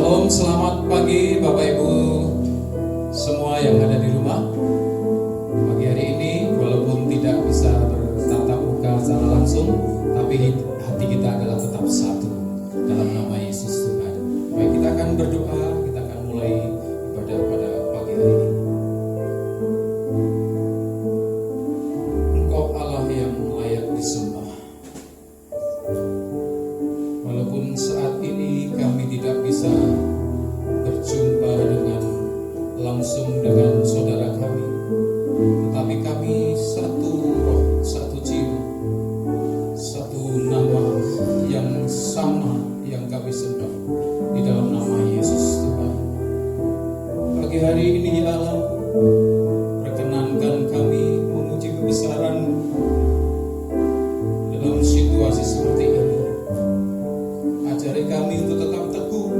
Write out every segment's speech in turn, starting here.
Shalom, selamat pagi Bapak Ibu semua yang ada di rumah. Pagi hari ini walaupun tidak bisa bertatap muka secara langsung, tapi hati kita adalah tetap satu dalam nama Yesus Tuhan. Baik, kita akan berdoa, kita akan mulai ibadah pada pagi hari ini. Engkau Allah yang layak disembah. Walaupun saat ini kami tidak bisa berjumpa langsung dengan saudara kami, tetapi kami satu roh, satu jiwa, satu nama yang sama yang kami sembah di dalam nama Yesus Tuhan. Pagi hari ini ya Allah, perkenankan kami memuji kebesaran dalam situasi seperti ini. Ajari kami untuk tetap teguh,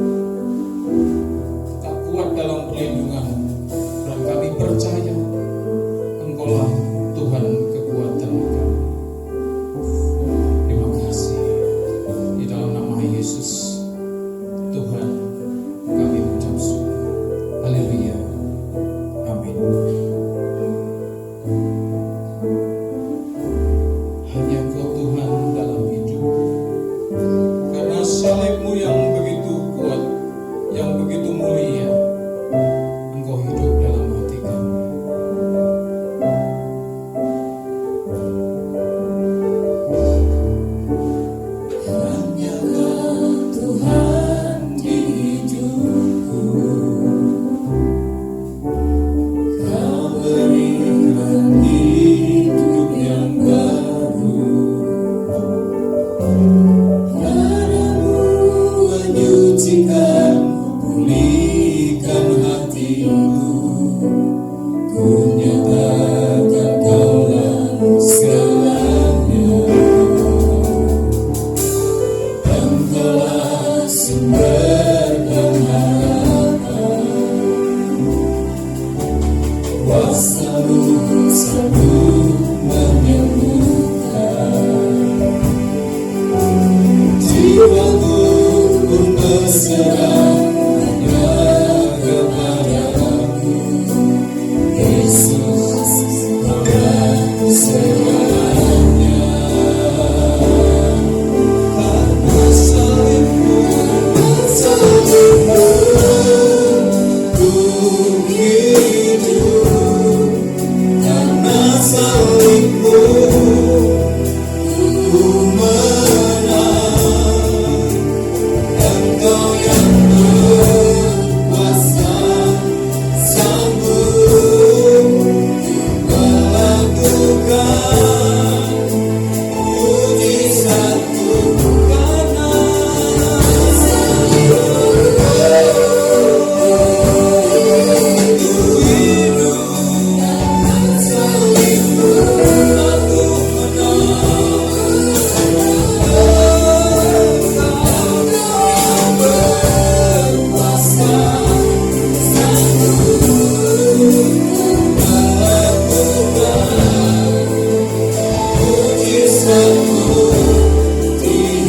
tetap kuat dalam perlindungan, dan kami percaya Engkaulah Tuhan kekuatan kami. Terima kasih. Di dalam nama Yesus Tuhan kami mengucap syukur. Haleluya. Amin. Hanya Kau Tuhan dalam hidup. Karena salib-Mu yang begitu kuat, yang begitu mulia, Engkau hidup dalam hati kami. Hanya Kau Tuhan di hidupku. Kau berikan hidup yang baru. Menyucikan, pulihkan hatiku. Ku nyatakan Kaulah segalanya. Engkaulah sumber pengharapan. Kuasa-Mu sanggup menyembuhkan. Jiwaku pun berserah hanya kepada-Mu. Yesus, Kaulah segalanya. Karena salib-Mu, ku hidup. Karena salib-Mu, ku menang. Engkau yang berkuasa, sanggup melakukan mujizat-Mu. Karena salib-Mu, ku hidup. Karena salib-Mu, aku menang. Di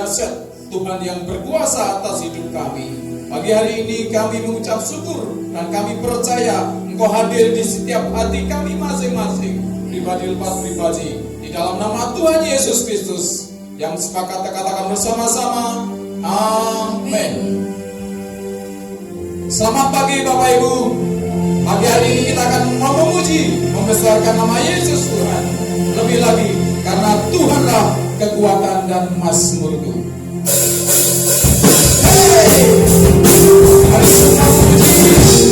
dahsyat, Tuhan yang berkuasa atas hidup kami. Pagi hari ini kami mengucap syukur dan kami percaya Engkau hadir di setiap hati kami masing-masing, pribadi lepas pribadi, di dalam nama Tuhan Yesus Kristus. Yang sepakat katakan bersama-sama, amin. Selamat pagi Bapak Ibu. Pagi hari ini kita akan memuji, membesarkan nama Yesus Tuhan. Lebih lagi karena Tuhanlah kekuatan dan mazmurku. Hey! Mari kita memuji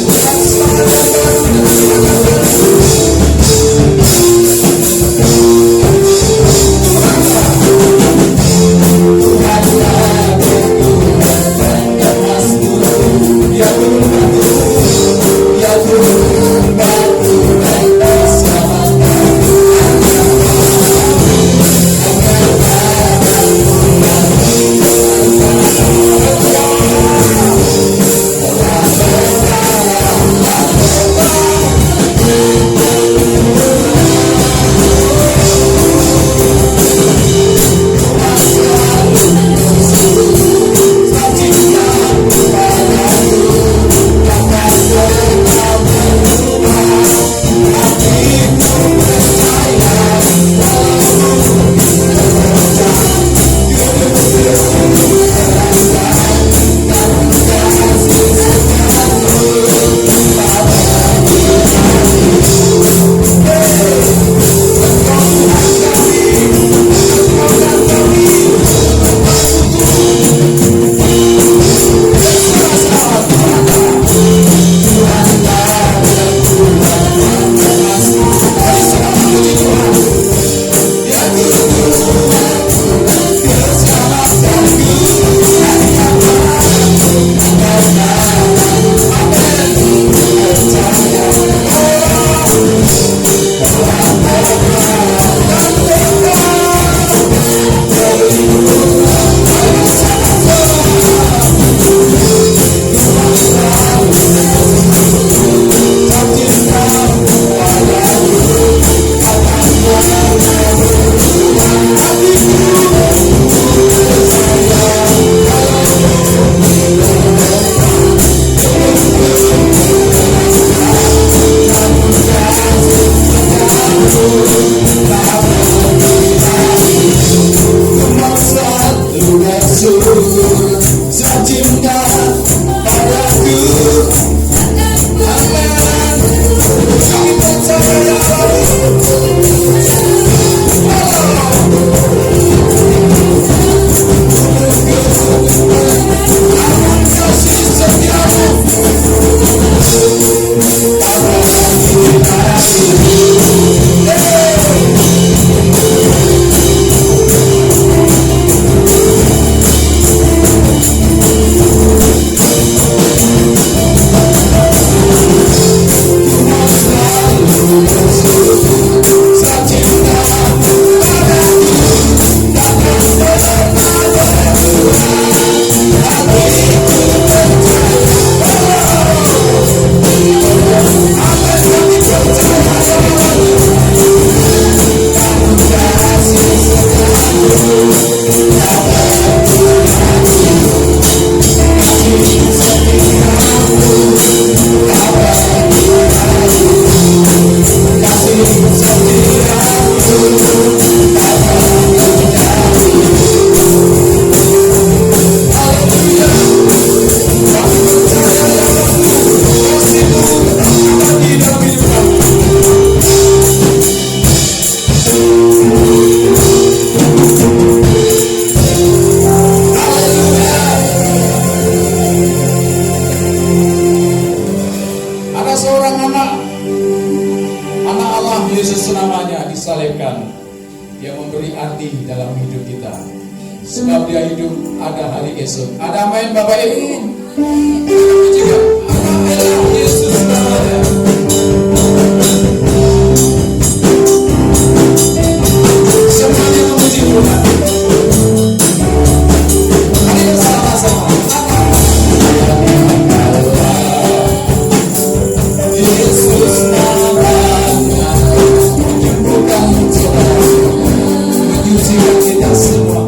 dan selamat datang dan silakan. Sebab dia hidup, ada hari esok. Ada amin Bapak Ibu. Juga ada Yesus namanya. Semuanya memuji Tuhan. Mari bersama-sama. Yesus namanya menyembuhkan segala, menyucikan kita semua.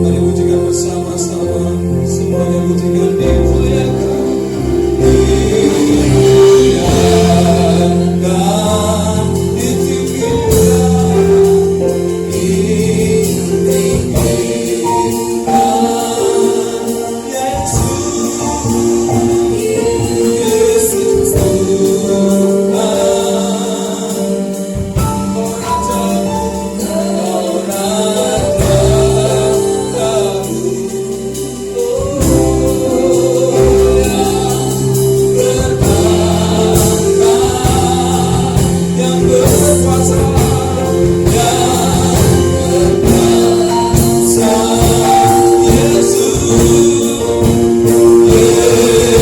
Mari pujikan bersama-sama, semuanya pujikan dimuliakan. Dimuliakan, ditinggikan, Yesus Tuhan, yang berkuasa,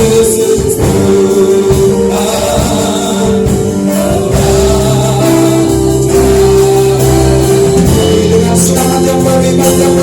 Yesus Tuhan, dengan semangat yang berlipat yang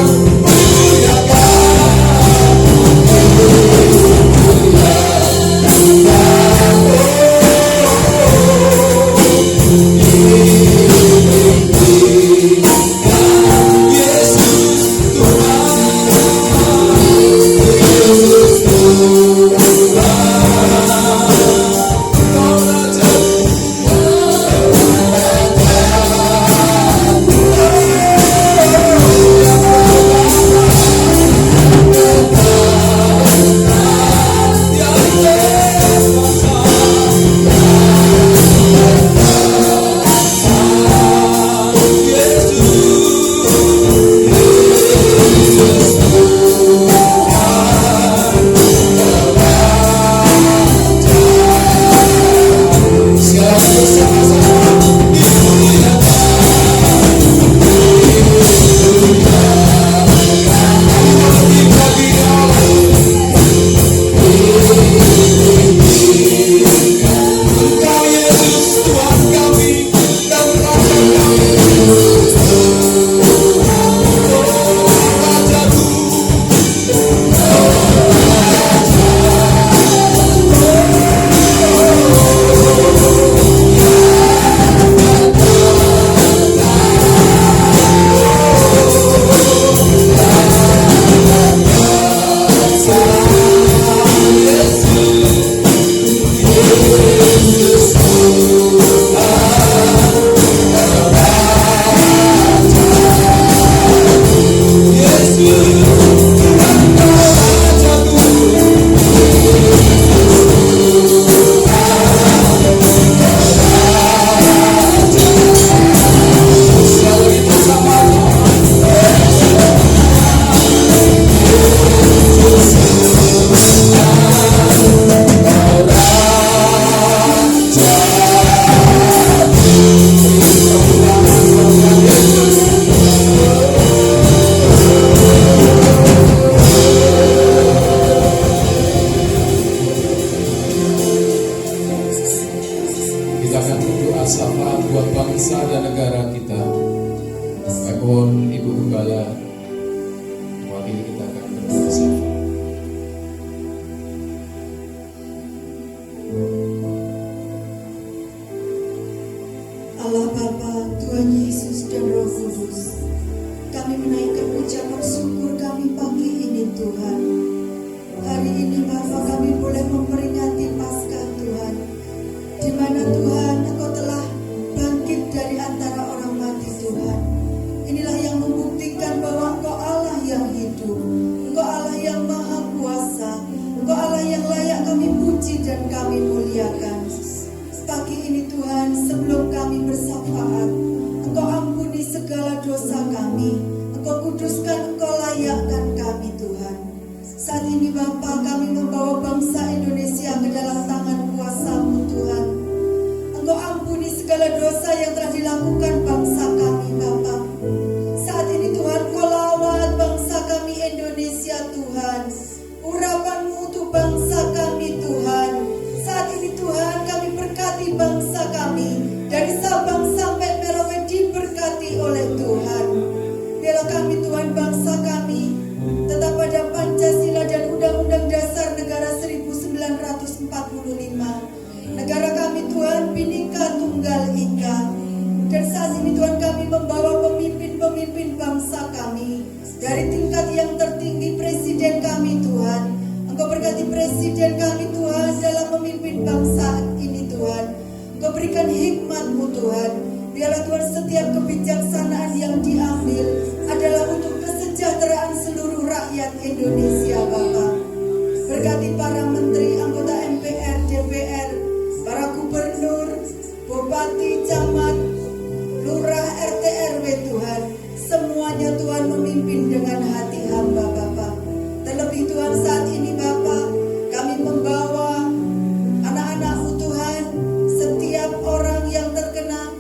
kita akan berdoa syafaat buat bangsa dan negara kita. Mohon Ibu Gembala wakil kita akan berdoa syafaat. Allah Bapa, Tuhan Yesus dan Roh Kudus, kami menaikkan ucapan syukur kami pagi ini Tuhan. Hari ini Bapa kami boleh memperingati Paskah Tuhan, di mana Tuhan Engkau telah bangkit dari antara orang mati Tuhan. Inilah yang membuktikan bahwa Engkau Allah yang hidup, Engkau Allah yang maha kuasa, Engkau Allah yang layak kami puji dan kami muliakan. Pagi ini Tuhan, sebelum kami bersyafaat, Engkau ampuni segala dosa kami, Engkau kuduskan, Engkau layakkan kami Tuhan. Saat ini Bapa, kami membawa bangsa Indonesia ke dalam tangan kuasa-Mu Tuhan. Engkau ampuni segala dosa yang telah dilakukan bangsa kami Bapa. Saat ini Tuhan, Kau lawat bangsa kami Indonesia Tuhan. Urapan-Mu untuk bangsa kami Tuhan. Saat ini Tuhan, kami berkati bangsa kami dari Sabang sampai Merauke diberkati oleh Tuhan. Biarlah kami Tuhan, bangsa kami tetap pada Pancasila dan Undang-Undang Dasar Negara 1945 Negara kami Tuhan Bhinneka Tunggal Ika. Dan saat ini Tuhan kami membawa pemimpin-pemimpin bangsa kami dari tingkat yang tertinggi presiden kami Tuhan. Engkau berkati presiden kami Tuhan dalam memimpin bangsa ini Tuhan. Engkau berikan hikmat-Mu Tuhan. Biarlah Tuhan setiap kebijaksanaan yang diambil adalah untuk kesejahteraan seluruh rakyat Indonesia Bapa. Berkati para menteri, anggota MPR, DPR, para gubernur, bupati, camat, lurah, RT, RW Tuhan. Semuanya Tuhan memimpin dengan hati hamba Bapa. Terlebih Tuhan saat ini Bapa, kami membawa anak-anak-Mu Tuhan, setiap orang yang terkena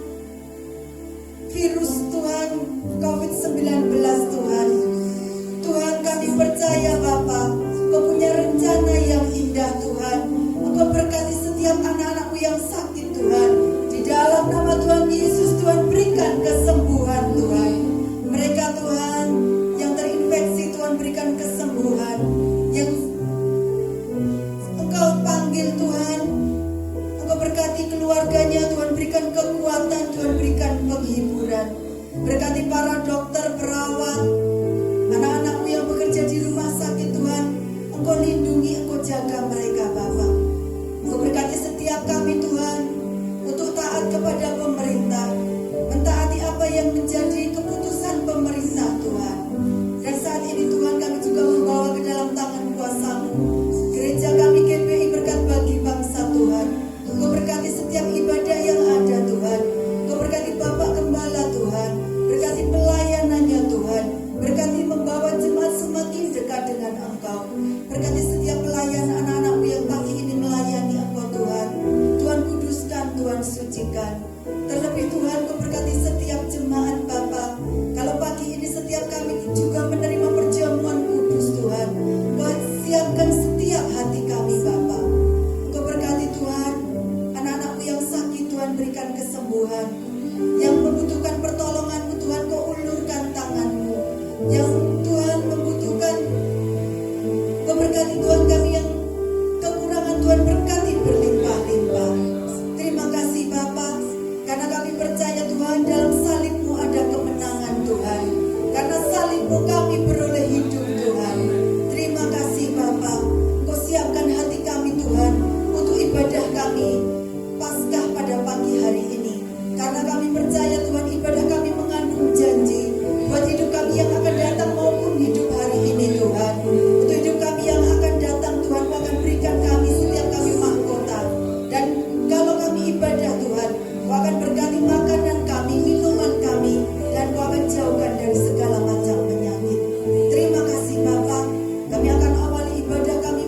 virus Tuhan COVID-19 Tuhan. Tuhan kami percaya Bapa, Engkau punya rencana yang indah Tuhan. Engkau berkati setiap anak-anak-Mu yang sakit Tuhan. Di dalam nama Tuhan Yesus Tuhan berikan kesembuhan Tuhan. Mereka Tuhan yang terinfeksi Tuhan berikan kesembuhan. Yang Engkau panggil Tuhan, Engkau berkati keluarganya Tuhan, berikan kekuatan Tuhan, berikan penghiburan. Berkati para dokter, perawat, anak-anak-Mu yang bekerja di rumah sakit Tuhan. Engkau lindungi, Engkau jaga mereka Bapa. Engkau berkati setiap kami Tuhan untuk taat kepada pemerintah, mentaati apa yang menjadi keputusan pemerintah Tuhan. Dan saat ini Tuhan kami juga membawa ke dalam tangan kuasa-Mu gereja kami GPI Berkat Bagi Bangsa Tuhan. Engkau berkati setiap ibadah yang ada Tuhan. Engkau berkati Bapak Gembala Tuhan, berkati pelayanannya Tuhan, berkati membawa jemaat semakin dekat dengan Engkau. Berkati setiap pelayan anak-anak-Mu yang pagi ini melayani Engkau Tuhan. Tuhan kuduskan, Tuhan sucikan. Terlebih Tuhan Engkau berkati setiap jemaat Bapa. Kalau pagi ini setiap kami juga menerima perjamuan kudus Tuhan. Engkau siapkan setiap hati kami Bapa. Engkau berkati Tuhan anak-anak-Mu yang sakit Tuhan, berikan kesembuhan. Yang membutuhkan pertolongan-Mu Tuhan, Kau ulurkan tangan-Mu. Yang Tuhan membutuhkan, Kau berkati Tuhan kami yang kekurangan Tuhan, berkati berlimpah-limpah. Terima kasih Bapa, karena kami percaya Tuhan dalam salib-Mu ada kemenangan Tuhan. Karena salib-Mu kami beroleh hidup Tuhan. Terima kasih Bapa, Kau siapkan hati kami Tuhan untuk ibadah kami Paskah pada pagi hari ini. Karena kami percaya Tuhan ibadah kami mengandung janji buat hidup kami yang akan datang maupun hidup hari ini Tuhan. Untuk hidup kami yang akan datang Tuhan, Kau akan berikan kami setiap kami mahkota. Dan kalau kami ibadah Tuhan, Kau akan berkati makanan kami, minuman kami, dan Kau akan jauhkan dari segala macam penyakit. Terima kasih Bapa. Kami akan awali ibadah kami,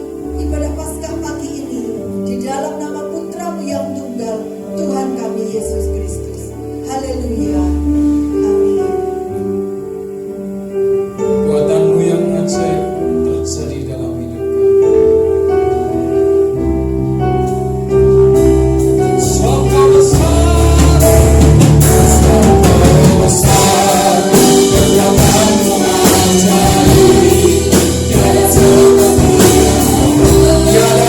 ibadah Paskah pagi ini di dalam nama Putra-Mu yang tunggal, Tuhan kami Yesus Kristus. Haleluya. Amin. Kuatan-Mu yang ajaib terjadi dalam hidup kami. Engkau besar, Engkau besar, kekuatan-Mu ajaib. Tiada seperti-Mu, tiada seperti-Mu, tiada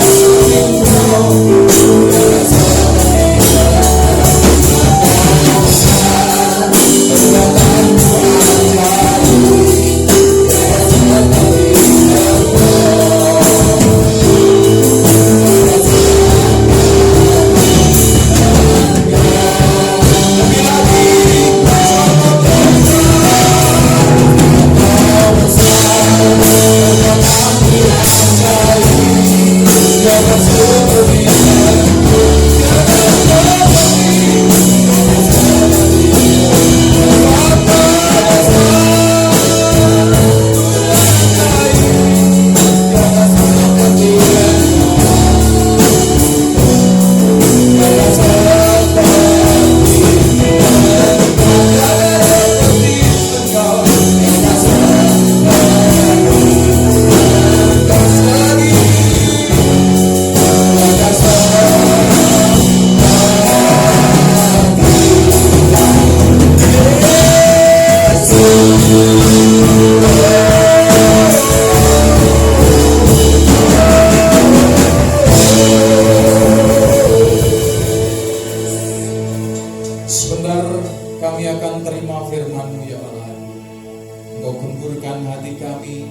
Suburkan hati kami,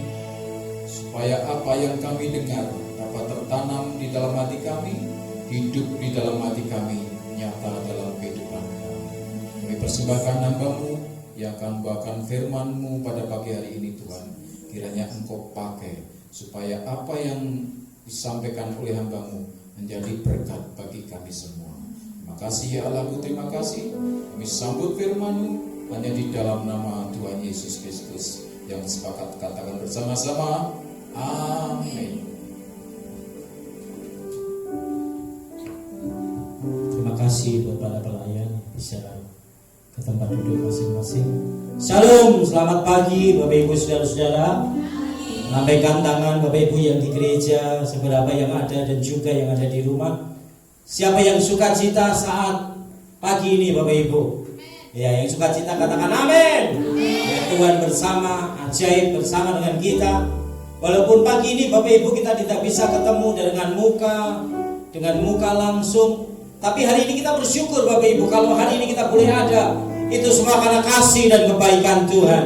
supaya apa yang kami dengar dapat tertanam di dalam hati kami, hidup di dalam hati kami, nyata dalam kehidupan kami. Kami persembahkan hamba-Mu yang akan membawakan firman-Mu pada pagi hari ini Tuhan. Kiranya Engkau pakai, supaya apa yang disampaikan oleh hamba-Mu menjadi berkat bagi kami semua. Terima kasih ya Allahku, terima kasih. Kami sambut firman-Mu hanya di dalam nama Tuhan Yesus Kristus yang sepakat katakan bersama-sama. Amin. Terima kasih kepada pelayan bisa ke tempat duduk masing-masing. Shalom, selamat pagi Bapak Ibu Saudara-saudara. Lambaikan tangan Bapak Ibu yang di gereja, seberapa yang ada dan juga yang ada di rumah. Siapa yang sukacita saat pagi ini Bapak Ibu? Ya, yang sukacita katakan amin. Ya, Tuhan bersama, ajaib bersama dengan kita. Walaupun pagi ini Bapak Ibu kita tidak bisa ketemu dengan muka langsung, tapi hari ini kita bersyukur Bapak Ibu kalau hari ini kita boleh ada. Itu semua karena kasih dan kebaikan Tuhan.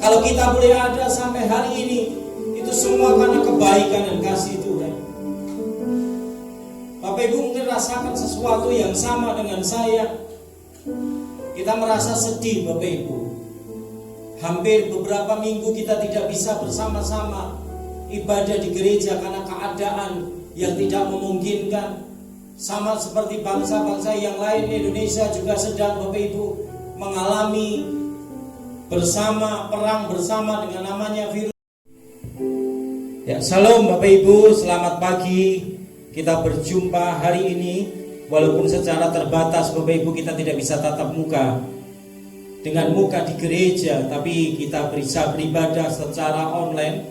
Kalau kita boleh ada sampai hari ini, itu semua karena kebaikan dan kasih Tuhan. Bapak Ibu mungkin rasakan sesuatu yang sama dengan saya. Kita merasa sedih Bapak Ibu. Hampir beberapa minggu kita tidak bisa bersama-sama ibadah di gereja karena keadaan yang tidak memungkinkan. Sama seperti bangsa-bangsa yang lain, Indonesia juga sedang Bapak Ibu mengalami perang bersama dengan namanya virus. Ya, salam Bapak Ibu, selamat pagi. Kita berjumpa hari ini. Walaupun secara terbatas Bapak Ibu kita tidak bisa tatap muka dengan muka di gereja, tapi kita bisa beribadah secara online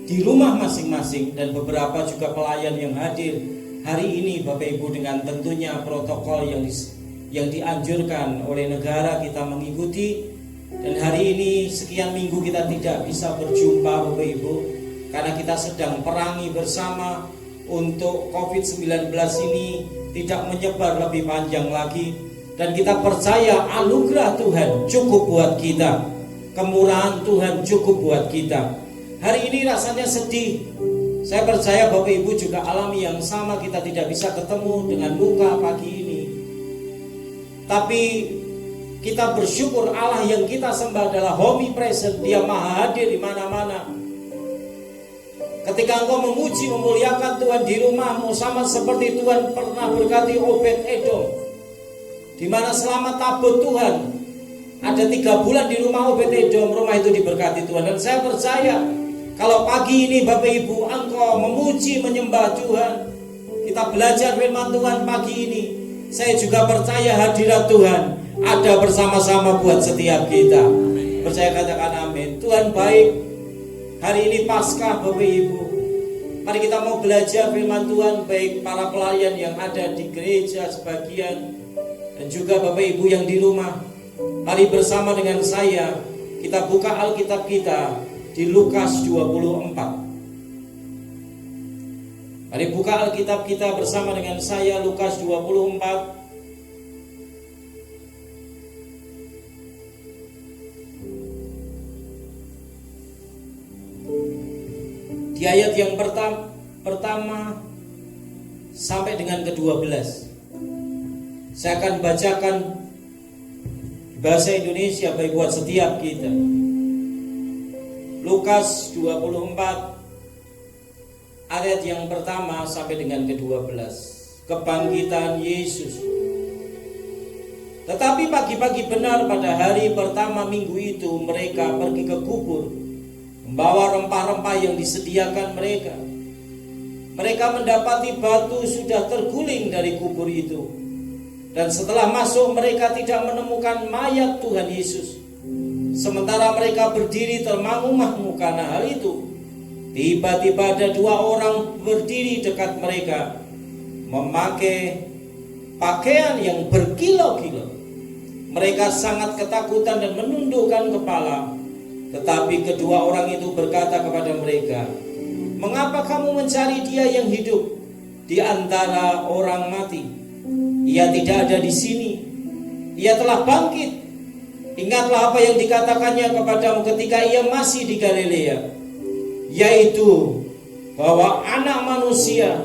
di rumah masing-masing, dan beberapa juga pelayan yang hadir hari ini Bapak Ibu dengan tentunya protokol yang dianjurkan oleh negara kita mengikuti. Dan hari ini sekian minggu kita tidak bisa berjumpa Bapak Ibu karena kita sedang perangi bersama untuk COVID-19 ini tidak menyebar lebih panjang lagi. Dan kita percaya anugerah Tuhan cukup buat kita, kemurahan Tuhan cukup buat kita. Hari ini rasanya sedih. Saya percaya Bapak Ibu juga alami yang sama, kita tidak bisa ketemu dengan muka pagi ini. Tapi kita bersyukur Allah yang kita sembah adalah omnipresent, Dia maha hadir di mana-mana. Ketika engkau memuji memuliakan Tuhan di rumahmu, sama seperti Tuhan pernah berkati Obed-Edom, di mana selama tabut Tuhan ada 3 bulan di rumah Obed-Edom, rumah itu diberkati Tuhan. Dan saya percaya kalau pagi ini Bapak Ibu engkau memuji menyembah Tuhan, kita belajar firman Tuhan pagi ini, saya juga percaya hadirat Tuhan ada bersama-sama buat setiap kita. Percaya katakan amin. Tuhan baik. Hari ini Paskah Bapak Ibu. Mari kita mau belajar firman Tuhan, baik para pelayan yang ada di gereja sebagian dan juga Bapak Ibu yang di rumah. Mari bersama dengan saya kita buka Alkitab kita di Lukas 24. Mari buka Alkitab kita bersama dengan saya, Lukas 24. Di ayat yang pertama sampai dengan ke-12. Saya akan bacakan bahasa Indonesia baik buat setiap kita. Lukas 24 ayat yang pertama sampai dengan ke-12. Kebangkitan Yesus. Tetapi pagi-pagi benar pada hari pertama minggu itu mereka pergi ke kubur, membawa rempah-rempah yang disediakan mereka. Mereka mendapati batu sudah terguling dari kubur itu. Dan setelah masuk mereka tidak menemukan mayat Tuhan Yesus. Sementara mereka berdiri termangu-mangu karena hal itu, tiba-tiba ada 2 orang berdiri dekat mereka, memakai pakaian yang berkilau-kilau. Mereka sangat ketakutan dan menundukkan kepala. Tetapi kedua orang itu berkata kepada mereka, "Mengapa kamu mencari Dia yang hidup di antara orang mati? Ia tidak ada di sini. Ia telah bangkit. Ingatlah apa yang dikatakannya kepadamu ketika ia masih di Galilea, yaitu bahwa anak manusia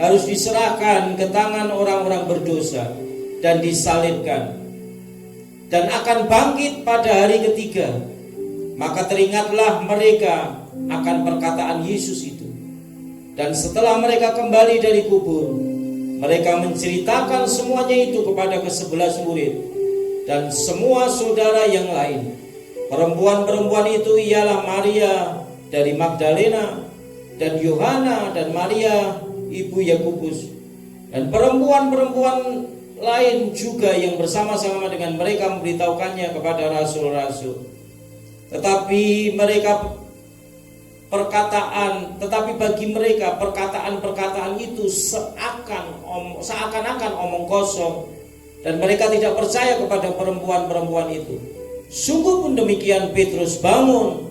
harus diserahkan ke tangan orang-orang berdosa dan disalibkan, dan akan bangkit pada hari ketiga. Maka teringatlah mereka akan perkataan Yesus itu. Dan setelah mereka kembali dari kubur, mereka menceritakan semuanya itu kepada ke-11 murid dan semua saudara yang lain. Perempuan-perempuan itu ialah Maria dari Magdalena, dan Yohana, dan Maria ibu Yakobus, dan perempuan-perempuan lain juga yang bersama-sama dengan mereka memberitahukannya kepada rasul-rasul. Tetapi bagi mereka perkataan-perkataan itu seakan-akan omong kosong, dan mereka tidak percaya kepada perempuan-perempuan itu. Sungguh pun demikian, Petrus bangun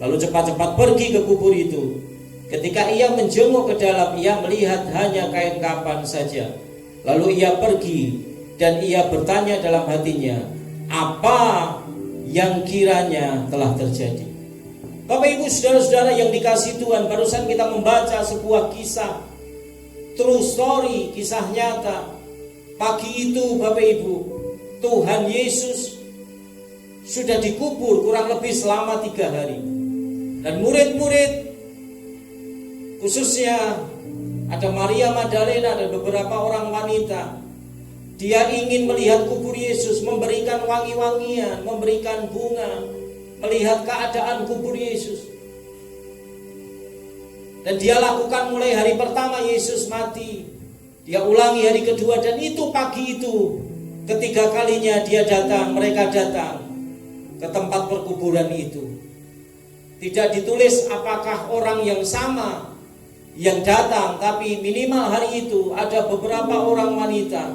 lalu cepat-cepat pergi ke kubur itu. Ketika ia menjenguk ke dalam, ia melihat hanya kain kafan saja. Lalu ia pergi dan ia bertanya dalam hatinya, apa yang kiranya telah terjadi. Bapak Ibu saudara-saudara yang dikasihi Tuhan, barusan kita membaca sebuah kisah true story, kisah nyata. Pagi itu Bapak Ibu, Tuhan Yesus sudah dikubur kurang lebih selama 3 hari. Dan murid-murid, khususnya ada Maria Magdalena dan beberapa orang wanita, dia ingin melihat kubur Yesus, memberikan wangi-wangian, memberikan bunga, melihat keadaan kubur Yesus. Dan dia lakukan mulai hari pertama Yesus mati, dia ulangi hari kedua, dan itu pagi itu ketiga kalinya mereka datang ke tempat perkuburan itu. Tidak ditulis apakah orang yang sama yang datang, tapi minimal hari itu ada beberapa orang wanita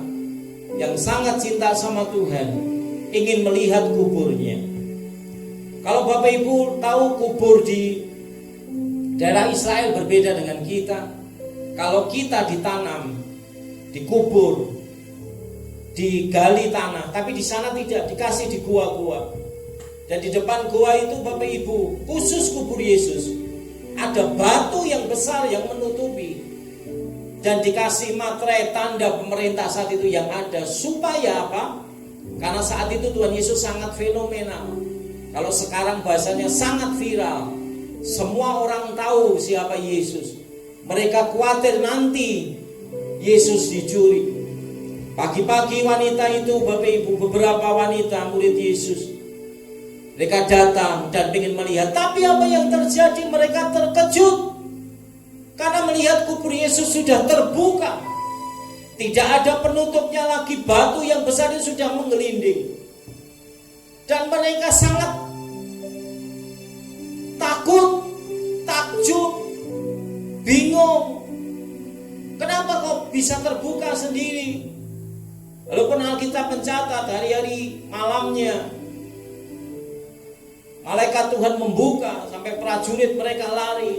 yang sangat cinta sama Tuhan, ingin melihat kuburnya. Kalau Bapak Ibu tahu, kubur di daerah Israel berbeda dengan kita. Kalau kita ditanam, dikubur, digali tanah, tapi di sana tidak, dikasih di gua-gua. Dan di depan gua itu Bapak Ibu, khusus kubur Yesus, ada batu yang besar yang menutupi, dan dikasih materai tanda pemerintah saat itu yang ada. Supaya apa? Karena saat itu Tuhan Yesus sangat fenomenal. Kalau sekarang bahasanya sangat viral. Semua orang tahu siapa Yesus. Mereka khawatir nanti Yesus dicuri. Pagi-pagi wanita itu Bapak Ibu, beberapa wanita murid Yesus, mereka datang dan ingin melihat. Tapi apa yang terjadi? Mereka terkejut karena melihat kubur Yesus sudah terbuka. Tidak ada penutupnya lagi, batu yang besar itu sudah menggelinding. Dan mereka sangat takut, takjub, bingung. Kenapa kok bisa terbuka sendiri? Walaupun Alkitab mencatat hari-hari malamnya malaikat Tuhan membuka sampai prajurit mereka lari,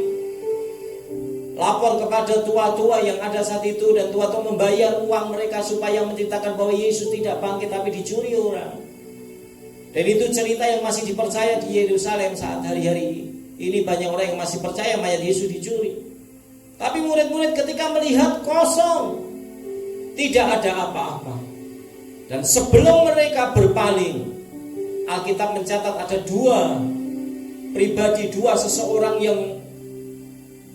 lapor kepada tua-tua yang ada saat itu, dan tua-tua membayar uang mereka supaya menceritakan bahwa Yesus tidak bangkit tapi dicuri orang. Dan itu cerita yang masih dipercaya di Yerusalem saat hari-hari ini. Banyak orang yang masih percaya mayat Yesus dicuri. Tapi murid-murid ketika melihat kosong, tidak ada apa-apa. Dan sebelum mereka berpaling, Alkitab mencatat ada dua seseorang yang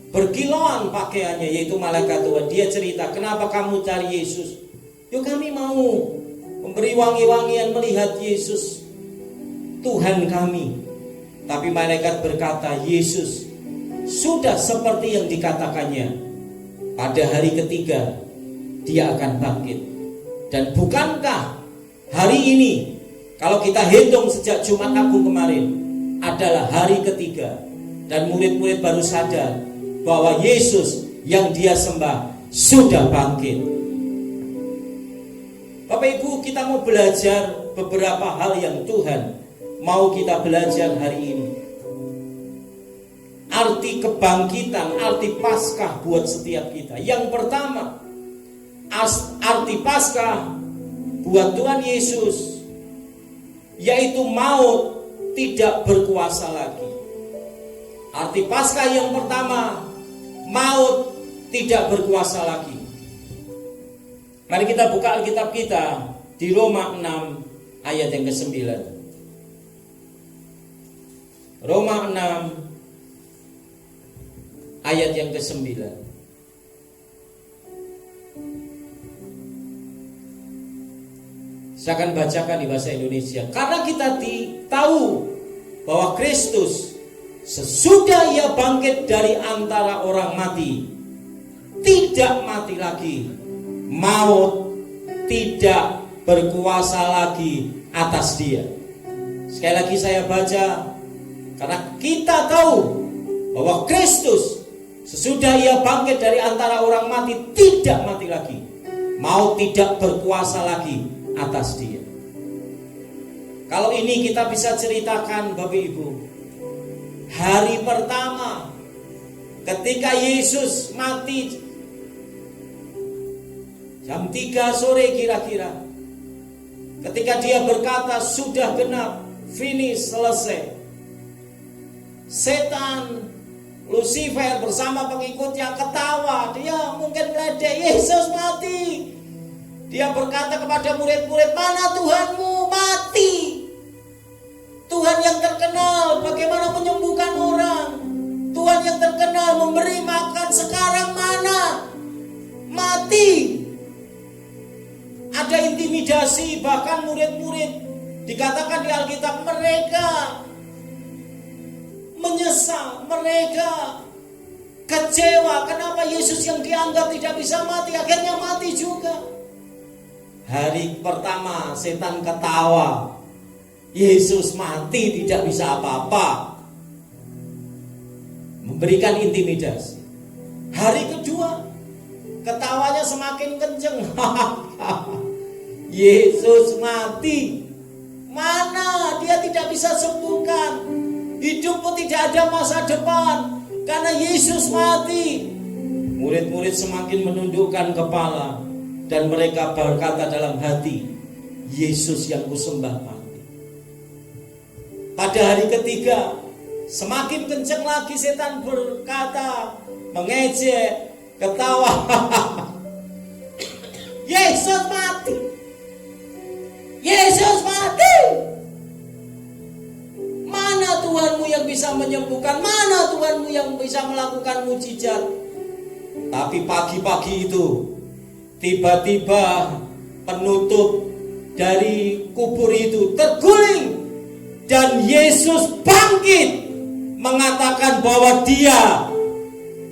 berkilauan pakaiannya, yaitu malaikat Tuhan. Dia cerita, kenapa kamu cari Yesus? Yuk, kami mau memberi wangi-wangian melihat Yesus Tuhan kami. Tapi malaikat berkata, Yesus sudah seperti yang dikatakannya, pada hari ketiga dia akan bangkit. Dan bukankah hari ini, kalau kita hitung sejak Jumat Agung kemarin, adalah hari ketiga, dan murid-murid baru sadar bahwa Yesus yang dia sembah sudah bangkit. Bapak Ibu, kita mau belajar beberapa hal yang Tuhan mau kita belajar hari ini. Arti kebangkitan, arti Paskah buat setiap kita. Yang pertama, arti Paskah buat Tuhan Yesus yaitu maut tidak berkuasa lagi. Arti Paskah yang pertama, maut tidak berkuasa lagi. Mari kita buka Alkitab kita di Roma 6 ayat yang ke-9. Roma 6 ayat yang ke-9. Saya akan bacakan di bahasa Indonesia. Karena kita tahu bahwa Kristus sesudah ia bangkit dari antara orang mati, tidak mati lagi. Maut tidak berkuasa lagi atas dia. Sekali lagi saya baca. Karena kita tahu bahwa Kristus sesudah ia bangkit dari antara orang mati, tidak mati lagi. Maut tidak berkuasa lagi atas dia. Kalau ini kita bisa ceritakan Bapak Ibu, hari pertama ketika Yesus mati jam 3 sore kira-kira, ketika dia berkata sudah genap, finish, selesai, setan Lucifer bersama pengikutnya ketawa. Dia mungkin meledek, Yesus mati. Dia berkata kepada murid-murid, mana Tuhanmu? Mati. Tuhan yang terkenal bagaimana menyembuhkan orang, Tuhan yang terkenal memberi makan, sekarang mana? Mati. Ada intimidasi, bahkan murid-murid dikatakan di Alkitab mereka menyesal, mereka kecewa. Kenapa Yesus yang dianggap tidak bisa mati akhirnya mati juga? Hari pertama setan ketawa, Yesus mati tidak bisa apa-apa, memberikan intimidasi. Hari kedua ketawanya semakin kenceng. Yesus mati, mana dia tidak bisa sembuhkan, hidupmu tidak ada masa depan karena Yesus mati. Murid-murid semakin menundukkan kepala dan mereka berkata dalam hati, Yesus yang kusembah mati. Pada hari ketiga semakin kencang lagi setan berkata, mengejek, ketawa. Yesus mati, Yesus mati. Mana Tuhanmu yang bisa menyembuhkan? Mana Tuhanmu yang bisa melakukan mujizat? Tapi pagi-pagi itu tiba-tiba penutup dari kubur itu terguling dan Yesus bangkit mengatakan bahwa dia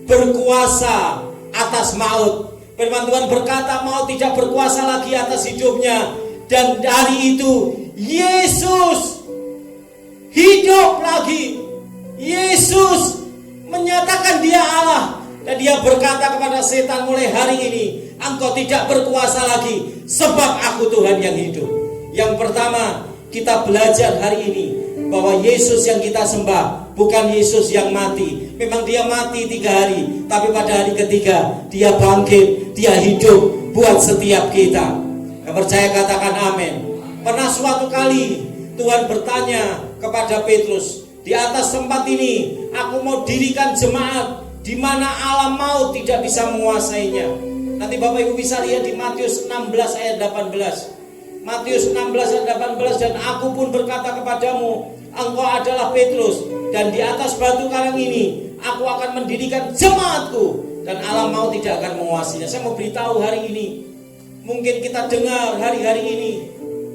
berkuasa atas maut. Firman Tuhan berkata maut tidak berkuasa lagi atas hidupnya, dan dari itu Yesus hidup lagi. Yesus menyatakan dia Allah, dan dia berkata kepada setan, mulai hari ini engkau tidak berkuasa lagi, sebab aku Tuhan yang hidup. Yang pertama kita belajar hari ini bahwa Yesus yang kita sembah bukan Yesus yang mati. Memang dia mati 3 hari, tapi pada hari ketiga dia bangkit, dia hidup buat setiap kita. Yang percaya katakan amin. Pernah suatu kali Tuhan bertanya kepada Petrus, di atas tempat ini aku mau dirikan jemaat di mana alam maut tidak bisa menguasainya. Nanti Bapak Ibu bisa lihat di Matius 16 ayat 18. Matius 16 ayat 18, dan aku pun berkata kepadamu, engkau adalah Petrus, dan di atas batu karang ini aku akan mendirikan jemaatku, dan alam maut tidak akan menguasainya. Saya mau beritahu hari ini, mungkin kita dengar hari-hari ini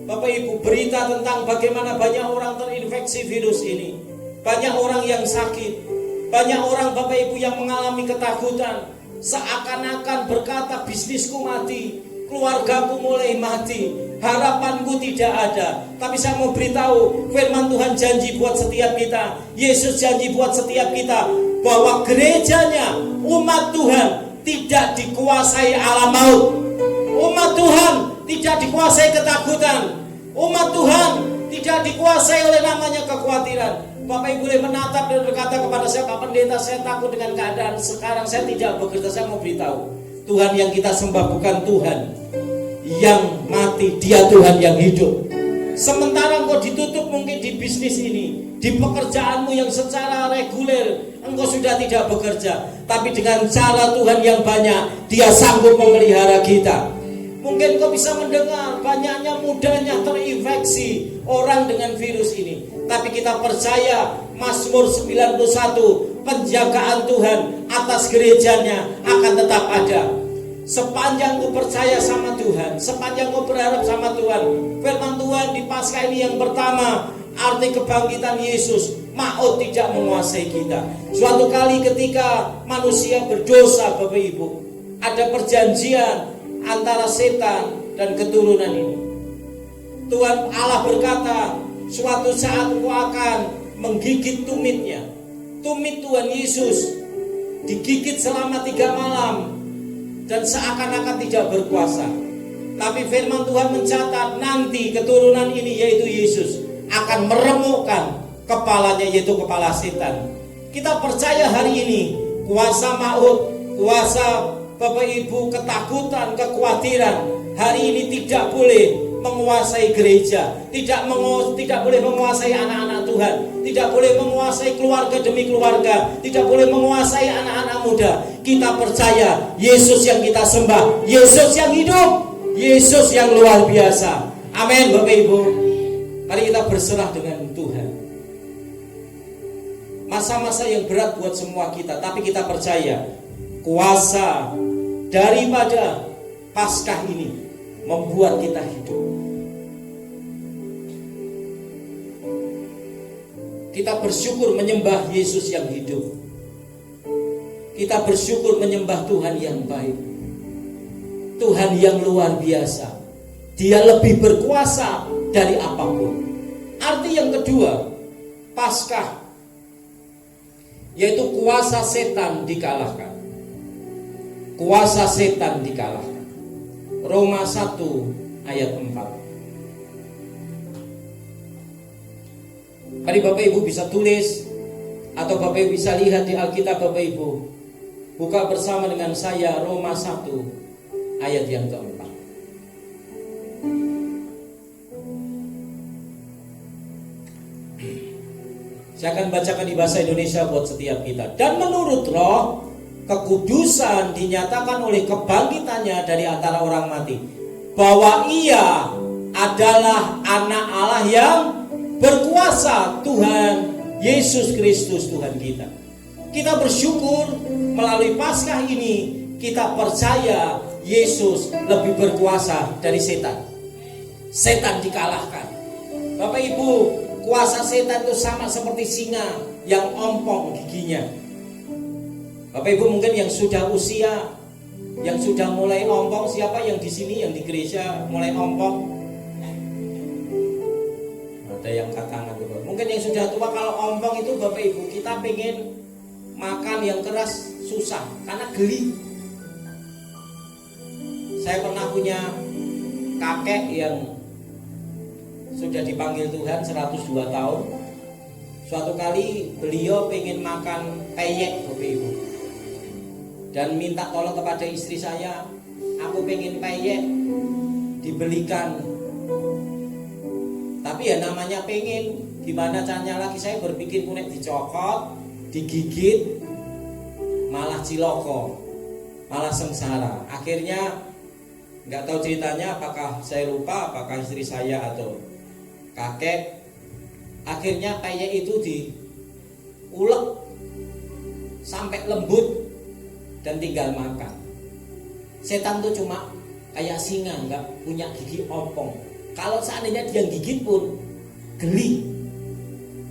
Bapak Ibu berita tentang bagaimana banyak orang terinfeksi virus ini, banyak orang yang sakit, banyak orang Bapak Ibu yang mengalami ketakutan, seakan-akan berkata bisnisku mati, keluargaku mulai mati, harapanku tidak ada. Tapi saya mau beritahu, firman Tuhan janji buat setiap kita, Yesus janji buat setiap kita, bahwa gerejanya, umat Tuhan tidak dikuasai alam maut. Umat Tuhan tidak dikuasai ketakutan. Umat Tuhan tidak dikuasai oleh namanya kekhawatiran. Bapak Ibu boleh menatap dan berkata kepada saya, Pak Pendeta, saya takut dengan keadaan sekarang, saya tidak bekerja. Saya mau beritahu, Tuhan yang kita sembah bukan Tuhan yang mati, dia Tuhan yang hidup. Sementara engkau ditutup mungkin di bisnis ini, di pekerjaanmu yang secara reguler engkau sudah tidak bekerja, tapi dengan cara Tuhan yang banyak, Dia sanggup memelihara kita. Mungkin kau bisa mendengar banyaknya mudahnya terinfeksi orang dengan virus ini, tapi kita percaya Mazmur 91, penjagaan Tuhan atas gerejanya akan tetap ada. Sepanjang kau percaya sama Tuhan, sepanjang kau berharap sama Tuhan, firman Tuhan di Paskah ini yang pertama, arti kebangkitan Yesus, maut tidak menguasai kita. Suatu kali ketika manusia berdosa, Bapak Ibu, ada perjanjian antara setan dan keturunan ini. Tuhan Allah berkata, suatu saat kau akan menggigit tumitnya. Tumit Tuhan Yesus digigit selama 3 malam dan seakan-akan tidak berkuasa. Tapi firman Tuhan mencatat nanti keturunan ini, yaitu Yesus, akan meremukkan kepalanya, yaitu kepala setan. Kita percaya hari ini kuasa maut, kuasa Bapak Ibu, ketakutan, kekhawatiran hari ini tidak boleh menguasai gereja, tidak boleh menguasai anak-anak Tuhan, tidak boleh menguasai keluarga demi keluarga, tidak boleh menguasai anak-anak muda. Kita percaya Yesus yang kita sembah, Yesus yang hidup, Yesus yang luar biasa. Amin, Bapak Ibu. Mari kita berserah dengan Tuhan. Masa-masa yang berat buat semua kita, tapi kita percaya kuasa daripada Paskah ini membuat kita hidup. Kita bersyukur menyembah Yesus yang hidup. Kita bersyukur menyembah Tuhan yang baik, Tuhan yang luar biasa. Dia lebih berkuasa dari apapun. Arti yang kedua, Paskah, yaitu kuasa setan dikalahkan. Kuasa setan dikalahkan. Roma 1 ayat 4. Mari Bapak Ibu bisa tulis, atau Bapak Ibu bisa lihat di Alkitab Bapak Ibu. Buka bersama dengan saya Roma 1 ayat yang keempat. Saya akan bacakan di bahasa Indonesia buat setiap kita. Dan menurut Roh, kekudusan dinyatakan oleh kebangkitannya dari antara orang mati, bahwa Ia adalah anak Allah yang berkuasa, Tuhan Yesus Kristus Tuhan kita. Kita bersyukur melalui Paskah ini kita percaya Yesus lebih berkuasa dari setan. Setan dikalahkan. Bapak Ibu, kuasa setan itu sama seperti singa yang ompong giginya. Bapak Ibu mungkin yang sudah usia, yang sudah mulai ompong, siapa yang di sini yang di gereja mulai ompong? Ada yang angkat tangan juga. Mungkin yang sudah tua, kalau ompong itu Bapak Ibu, kita pengen makan yang keras susah karena geli. Saya pernah punya kakek yang sudah dipanggil Tuhan 102 tahun. Suatu kali beliau pengen makan peyek, Bapak Ibu, dan minta tolong kepada istri saya, aku pengen peyek dibelikan. Tapi ya namanya pengen, gimana caranya lagi, saya berpikir kunek dicokot, digigit, malah ciloko, malah sengsara. Akhirnya nggak tahu ceritanya, apakah saya lupa, apakah istri saya atau kakek, akhirnya peyek itu diulek sampai lembut dan tinggal makan. Setan tuh cuma kayak singa, nggak punya gigi ompong. Kalau seandainya dia gigit pun geli,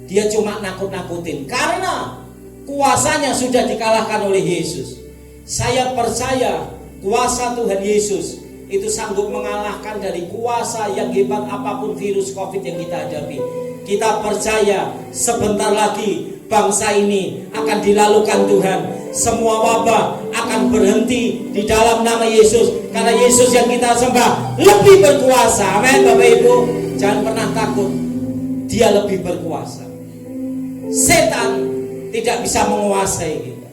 dia cuma nakut-nakutin karena kuasanya sudah dikalahkan oleh Yesus. Saya percaya kuasa Tuhan Yesus itu sanggup mengalahkan dari kuasa yang hebat apapun virus COVID yang kita hadapi. Kita percaya sebentar lagi bangsa ini akan dilalukan Tuhan. Semua wabah akan berhenti di dalam nama Yesus, karena Yesus yang kita sembah lebih berkuasa. Amin Bapak Ibu. Jangan pernah takut, Dia lebih berkuasa. Setan tidak bisa menguasai kita.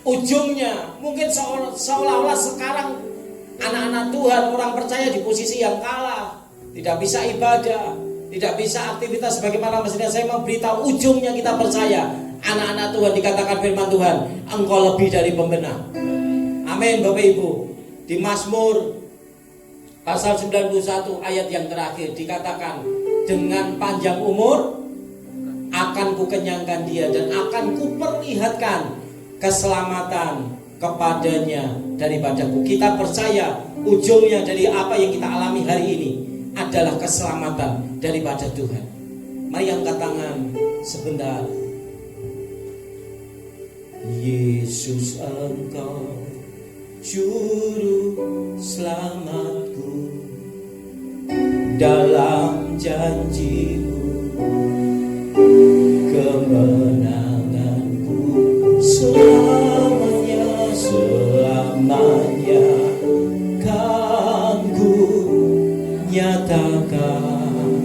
Ujungnya mungkin seolah-olah sekarang anak-anak Tuhan, orang percaya di posisi yang kalah. tidak bisa ibadah, tidak bisa aktivitas sebagaimana mestinya. Saya mau beritahu, ujungnya kita percaya, anak-anak Tuhan dikatakan firman Tuhan, engkau lebih dari pembenar. Amin Bapak Ibu. Di Mazmur pasal 91 ayat yang terakhir dikatakan, dengan panjang umur akan kukenyangkan dia dan akan kuperlihatkan keselamatan kepadanya daripadaku. Kita percaya ujungnya dari apa yang kita alami hari ini adalah keselamatan daripada Tuhan. Mari angkat tangan sebentar. Yesus, engkau juru selamatku, dalam janjimu kemenanganku selamanya kan ku nyatakan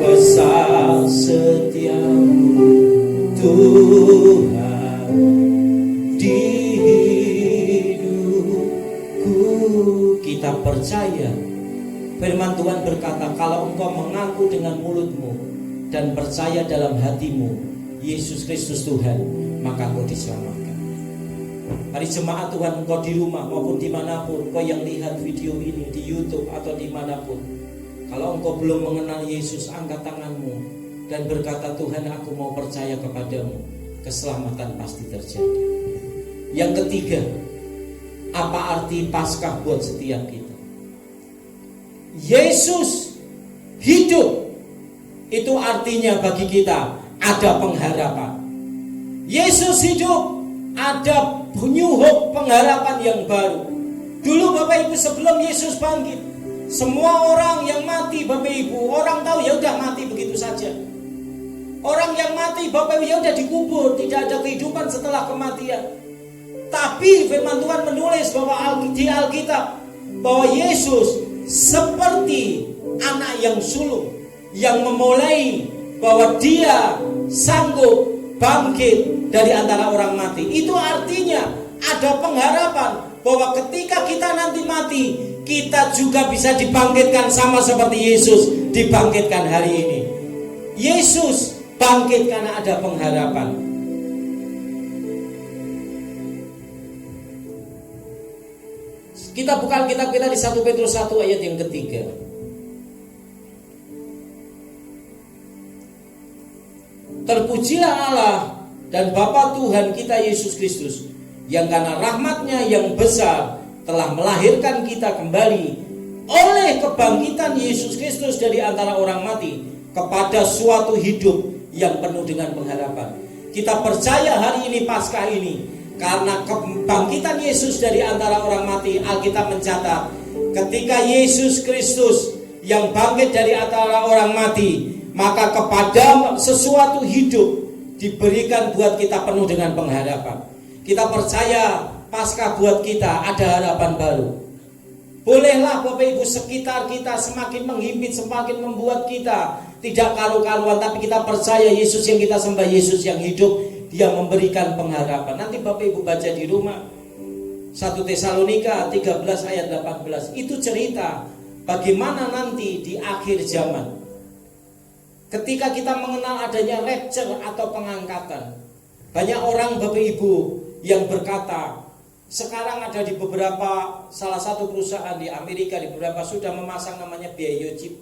besar setiamu Tuhan di hidupku. Kita percaya firman Tuhan berkata, kalau engkau mengaku dengan mulutmu dan percaya dalam hatimu Yesus Kristus Tuhan, maka engkau diselamatkan. Hari jemaat Tuhan, engkau di rumah maupun dimanapun, engkau yang lihat video ini di YouTube atau dimanapun, kalau engkau belum mengenal Yesus, angkat tanganmu dan berkata, Tuhan, aku mau percaya kepadamu. Keselamatan pasti terjadi. Yang ketiga, apa arti Paskah buat setiap kita? Yesus hidup, itu artinya bagi kita ada pengharapan. Yesus hidup, ada new hope, pengharapan yang baru. Dulu Bapak Ibu, sebelum Yesus bangkit, semua orang yang mati Bapak Ibu, orang tahu ya udah mati begitu saja. Orang yang mati Bapak Ibu ya udah dikubur, tidak ada kehidupan setelah kematian. Tapi firman Tuhan menulis bahwa di Alkitab bahwa Yesus seperti anak yang sulung, yang memulai bahwa dia sanggup bangkit dari antara orang mati. Itu artinya ada pengharapan bahwa ketika kita nanti mati, kita juga bisa dibangkitkan sama seperti Yesus dibangkitkan hari ini. Yesus bangkit karena ada pengharapan. Kita buka kitab kita di 1 Petrus 1 ayat yang ketiga. Terpujilah Allah dan Bapa Tuhan kita Yesus Kristus, yang karena rahmat-Nya yang besar telah melahirkan kita kembali oleh kebangkitan Yesus Kristus dari antara orang mati kepada suatu hidup yang penuh dengan pengharapan. Kita percaya hari ini Paskah ini, karena kebangkitan Yesus dari antara orang mati, Alkitab mencatat ketika Yesus Kristus yang bangkit dari antara orang mati, maka kepada sesuatu hidup diberikan buat kita penuh dengan pengharapan. Kita percaya Paskah buat kita ada harapan baru. Bolehlah Bapak Ibu sekitar kita semakin menghimpit, semakin membuat kita tidak karu-karuan, tapi kita percaya Yesus yang kita sembah, Yesus yang hidup, Dia memberikan pengharapan. Nanti Bapak Ibu baca di rumah 1 Tesalonika 13 ayat 18. Itu cerita bagaimana nanti di akhir zaman, ketika kita mengenal adanya rapture atau pengangkatan. Banyak orang Bapak Ibu yang berkata, sekarang ada di beberapa, salah satu perusahaan di Amerika, di beberapa sudah memasang namanya biochip.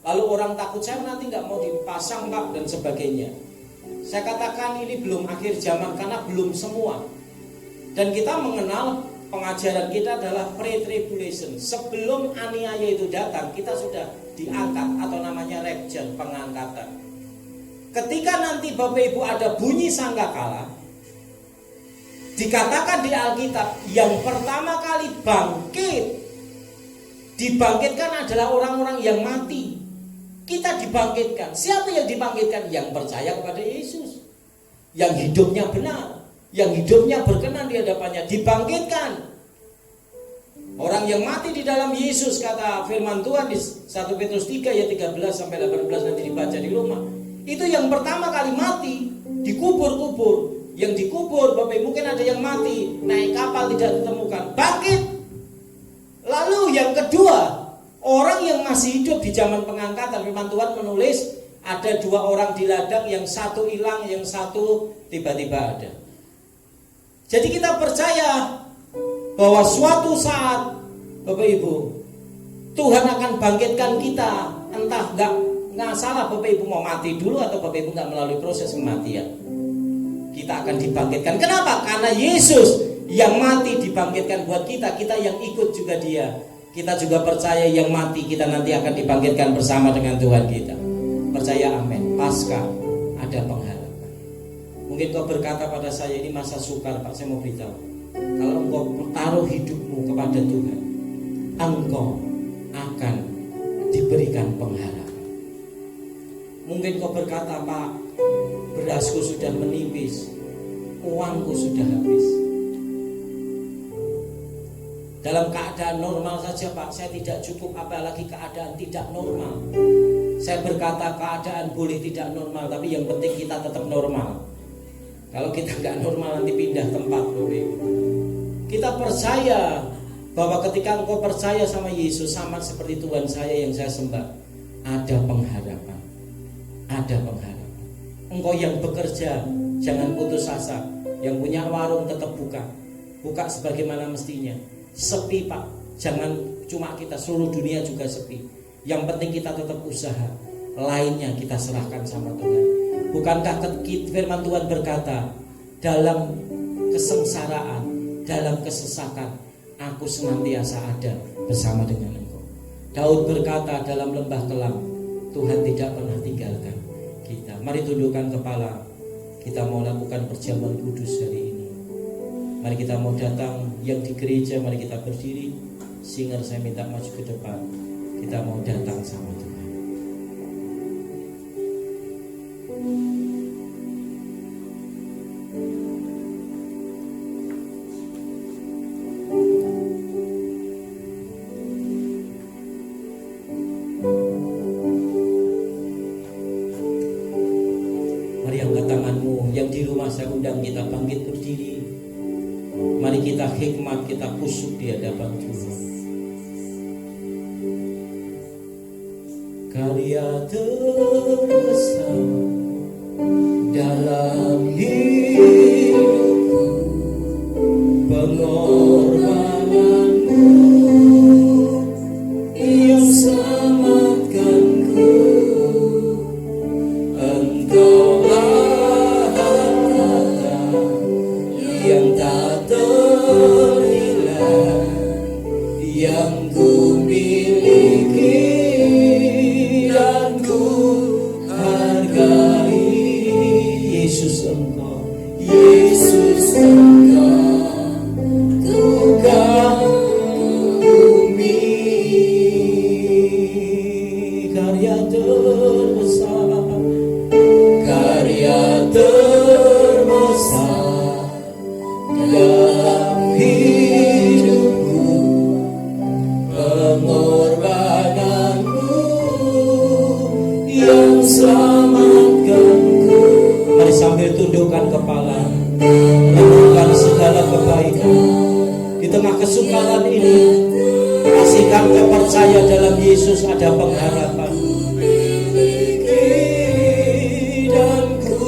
Lalu orang takut, saya nanti nggak mau dipasang Pak dan sebagainya. Saya katakan ini belum akhir zaman karena belum semua. Dan kita mengenal pengajaran kita adalah pre-tribulation. Sebelum aniaya itu datang, kita sudah diangkat atau namanya rapture, pengangkatan. Ketika nanti Bapak Ibu ada bunyi sangkakala, dikatakan di Alkitab yang pertama kali bangkit, dibangkitkan adalah orang-orang yang mati. Kita dibangkitkan. Siapa yang dibangkitkan? Yang percaya kepada Yesus, yang hidupnya benar, yang hidupnya berkenan di hadapannya, dibangkitkan. Orang yang mati di dalam Yesus, kata firman Tuhan di 1 Petrus 3 ayat 13 sampai 18, nanti dibaca di rumah. Itu yang pertama kali mati, dikubur-kubur. Yang dikubur, Bapak Ibu, mungkin ada yang mati, naik kapal tidak ditemukan, bangkit. Lalu yang kedua, orang orang yang masih hidup di zaman pengangkatan, firman Tuhan menulis ada 2 orang di ladang, yang satu hilang, yang satu tiba-tiba ada. Jadi kita percaya bahwa suatu saat, Bapak Ibu, Tuhan akan bangkitkan kita. Entah nggak salah Bapak Ibu mau mati dulu atau Bapak Ibu nggak melalui proses kematian, kita akan dibangkitkan. Kenapa? Karena Yesus yang mati dibangkitkan buat kita, kita yang ikut juga Dia. Kita juga percaya yang mati kita nanti akan dibangkitkan bersama dengan Tuhan kita. Percaya, amin. Pasca ada pengharapan. Mungkin kau berkata pada saya, ini masa sukar Pak, saya mau beritahu, kalau engkau taruh hidupmu kepada Tuhan, engkau akan diberikan pengharapan. Mungkin kau berkata, Pak, berasku sudah menipis, uangku sudah habis. Dalam keadaan normal saja Pak, saya tidak cukup, apalagi keadaan tidak normal. Saya berkata keadaan boleh tidak normal, tapi yang penting kita tetap normal. Kalau kita nggak normal nanti pindah tempat. Kita percaya bahwa ketika engkau percaya sama Yesus, sama seperti Tuhan saya yang saya sembah, ada pengharapan. Ada pengharapan. Engkau yang bekerja jangan putus asa. Yang punya warung tetap buka. Buka sebagaimana mestinya. Sepi Pak, jangan cuma kita, seluruh dunia juga sepi. Yang penting kita tetap usaha, lainnya kita serahkan sama Tuhan. Bukankah firman Tuhan berkata, dalam kesengsaraan, dalam kesesakan, aku senantiasa ada bersama dengan engkau. Daud berkata, dalam lembah kelam, Tuhan tidak pernah tinggalkan kita. Mari tundukkan kepala, kita mau lakukan perjamuan kudus hari ini. Mari kita mau datang yang di gereja, mari kita berdiri. Singer saya minta maju ke depan. Kita mau datang sama Tuhan. Mari angkat tanganmu. Yang di rumah saya undang kita bangkit berdiri. Mari kita hikmat, kita kusuk di hadapan Tuhan. Karya terbesar dalam hidupku, pengorbananmu yang selamatkanku. Engkaulah harta yang tak ternilai yang ku miliki dan ku hargai. Yesus Engkau, Yesus Engkau, ku kagumi. Karya terbesar, karya terbesar dalam hidupku, pengorbananmu yang selamatkanku. Mari sambil tundukkan kepala, renungkan segala kebaikan di tengah kesukaran ini. Kasihkan kepercayaan dalam Yesus ada pengharapan. Dan ku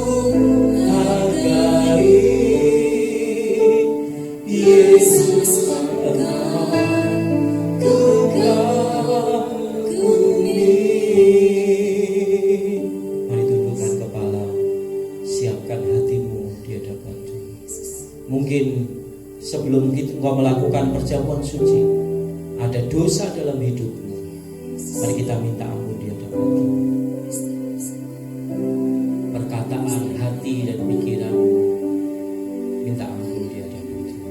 hargai Yesus Engkau, ku kagumi. Mari tundukkan kepala, siapkan hatimu di hadapan Tuhan. Mungkin sebelum engkau melakukan perjamuan suci, ada dosa dalam hidupmu. Mari kita minta ampun di hadapan Tuhan. Perkataan, hati dan pikiran, minta ampun di hadapan Tuhan.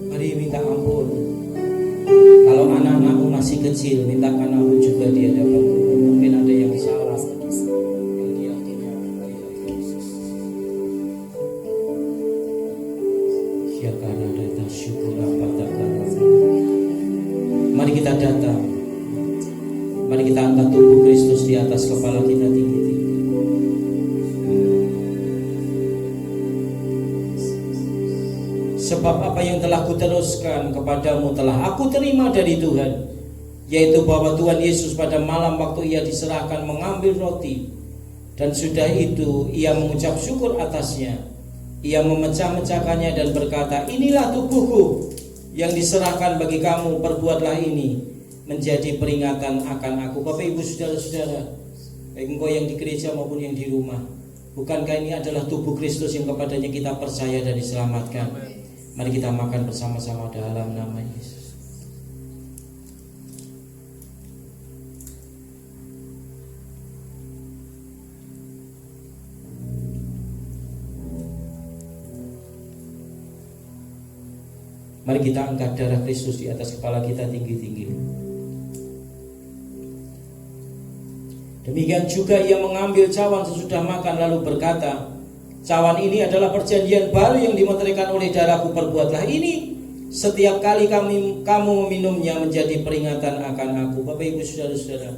Mari minta ampun. Kalau anak-anakmu masih kecil, mintakan ampun juga di hadapan Tuhan. Mungkin ada yang salah yang dia punya. Sebab apa yang telah kuteruskan kepadamu telah aku terima dari Tuhan, yaitu bahwa Tuhan Yesus pada malam waktu ia diserahkan mengambil roti, dan sudah itu ia mengucap syukur atasnya. Ia memecah-mecahkannya dan berkata, inilah tubuhku yang diserahkan bagi kamu, perbuatlah ini menjadi peringatan akan aku. Bapak Ibu saudara-saudara, baik engkau yang di gereja maupun yang di rumah, bukankah ini adalah tubuh Kristus yang kepadanya kita percaya dan diselamatkan? Mari kita makan bersama-sama dalam nama Yesus. Mari kita angkat darah Kristus di atas kepala kita tinggi-tinggi. Demikian juga ia mengambil cawan sesudah makan lalu berkata, cawan ini adalah perjanjian baru yang dimeteraikan oleh darahku, perbuatlah ini setiap kali kamu meminumnya menjadi peringatan akan aku. Bapak Ibu saudara-saudara,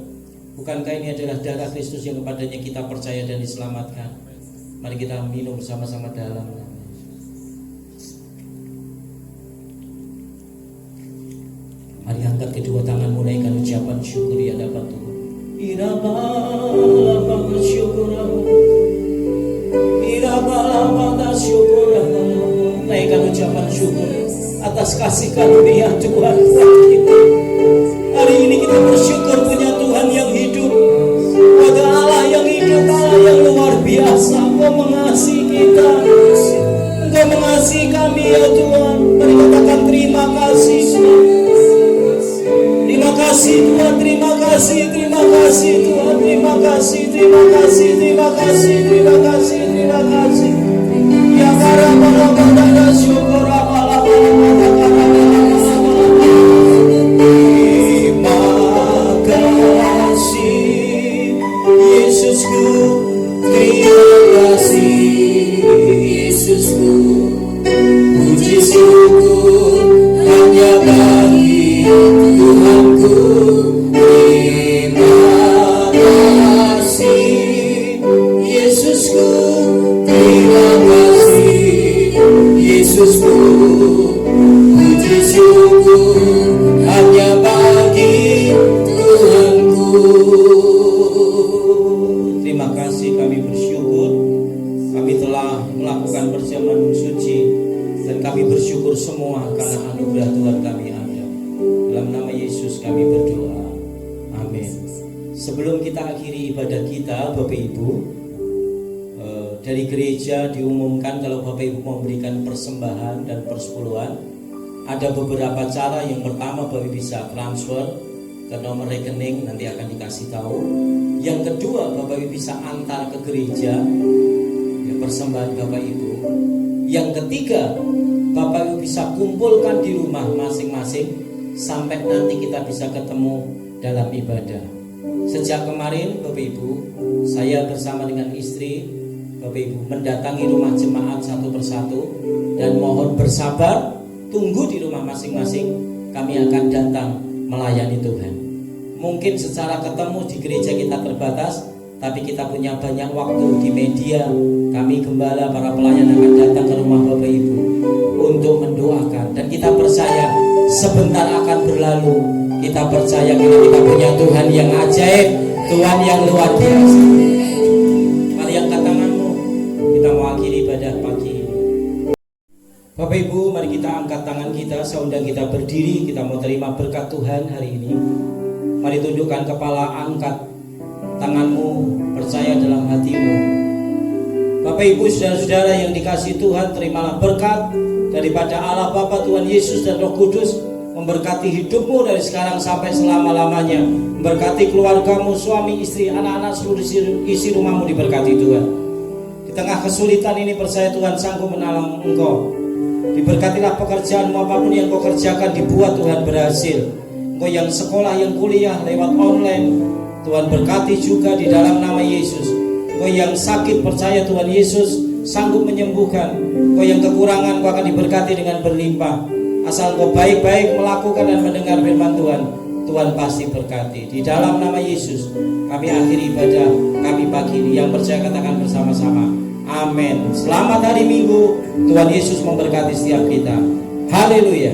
bukankah ini adalah darah Kristus yang kepadanya kita percaya dan diselamatkan? Mari kita minum bersama-sama dalam nama. Mari angkat kedua tanganmu, naikkan ucapan syukur di hadapan Tuhan. Naikkan ucapan syukur atas kasih karunia Tuhan buat kita. Hari ini kita bersyukur punya Tuhan yang hidup, pada Allah yang hidup, Allah yang luar biasa. Engkau mengasihi kita, Engkau mengasihi kami ya Tuhan. Mari katakan terima kasih. Terima kasih Tuhan, terima kasih, terima kasih Tuhan, terima kasih, terima kasih, terima kasih, terima kasih, terima kasih. Ya para para syukur terima kasih Yesusku, terima kasih Yesusku, puji syukur hanya bagi Tuhanku. Terima kasih Yesusku, terima kasih Yesusku, puji syukur hanya bagi Tuhanku. Terima kasih, kami bersyukur kami telah melakukan perjamuan suci, dan kami bersyukur semua karena anugerah Tuhan kami ada. Dalam nama Yesus kami berdoa, amin. Sebelum kita akhiri ibadah kita, Bapak Ibu, dari gereja diumumkan kalau Bapak Ibu mau memberikan persembahan dan persepuluhan, ada beberapa cara. Yang pertama, Bapak Ibu bisa transfer ke nomor rekening, nanti akan dikasih tahu. Yang kedua, Bapak Ibu bisa antar ke gereja ya, persembahan Bapak Ibu. Yang ketiga, Bapak Ibu bisa kumpulkan di rumah masing-masing sampai nanti kita bisa ketemu dalam ibadah. Sejak kemarin Bapak Ibu, saya bersama dengan istri Bapak Ibu mendatangi rumah jemaat satu persatu, dan mohon bersabar, tunggu di rumah masing-masing. Kami akan datang melayani Tuhan. Mungkin secara ketemu di gereja kita terbatas, tapi kita punya banyak waktu di media. Kami gembala, para pelayan akan datang ke rumah Bapak Ibu untuk mendoakan, dan kita percaya sebentar akan berlalu. Kita percaya karena kita punya Tuhan yang ajaib, Tuhan yang luar biasa. Mari angkat tanganmu, kita mau akhiri ibadah pagi ini. Bapak Ibu, mari kita angkat tangan kita, saya undang kita berdiri, kita mau terima berkat Tuhan hari ini. Mari tundukkan kepala, angkat tanganmu, percaya dalam hatimu. Bapak Ibu saudara-saudara yang dikasihi Tuhan, terimalah berkat daripada Allah Bapa, Tuhan Yesus dan Roh Kudus, memberkati hidupmu dari sekarang sampai selama-lamanya, memberkati keluargamu, suami, istri, anak-anak, seluruh isi rumahmu diberkati Tuhan. Di tengah kesulitan ini percaya Tuhan sanggup menolong engkau. Diberkatilah pekerjaanmu, apapun yang kau kerjakan dibuat Tuhan berhasil. Engkau yang sekolah, yang kuliah lewat online, Tuhan berkati juga di dalam nama Yesus. Engkau yang sakit percaya Tuhan Yesus sanggup menyembuhkan. Engkau yang kekurangan, kau akan diberkati dengan berlimpah. Asal kau baik-baik melakukan dan mendengar firman Tuhan, Tuhan pasti berkati. Di dalam nama Yesus kami akhiri ibadah kami pagi ini. Yang percaya katakan bersama-sama, Amin. Selamat hari Minggu. Tuhan Yesus memberkati setiap kita. Haleluya.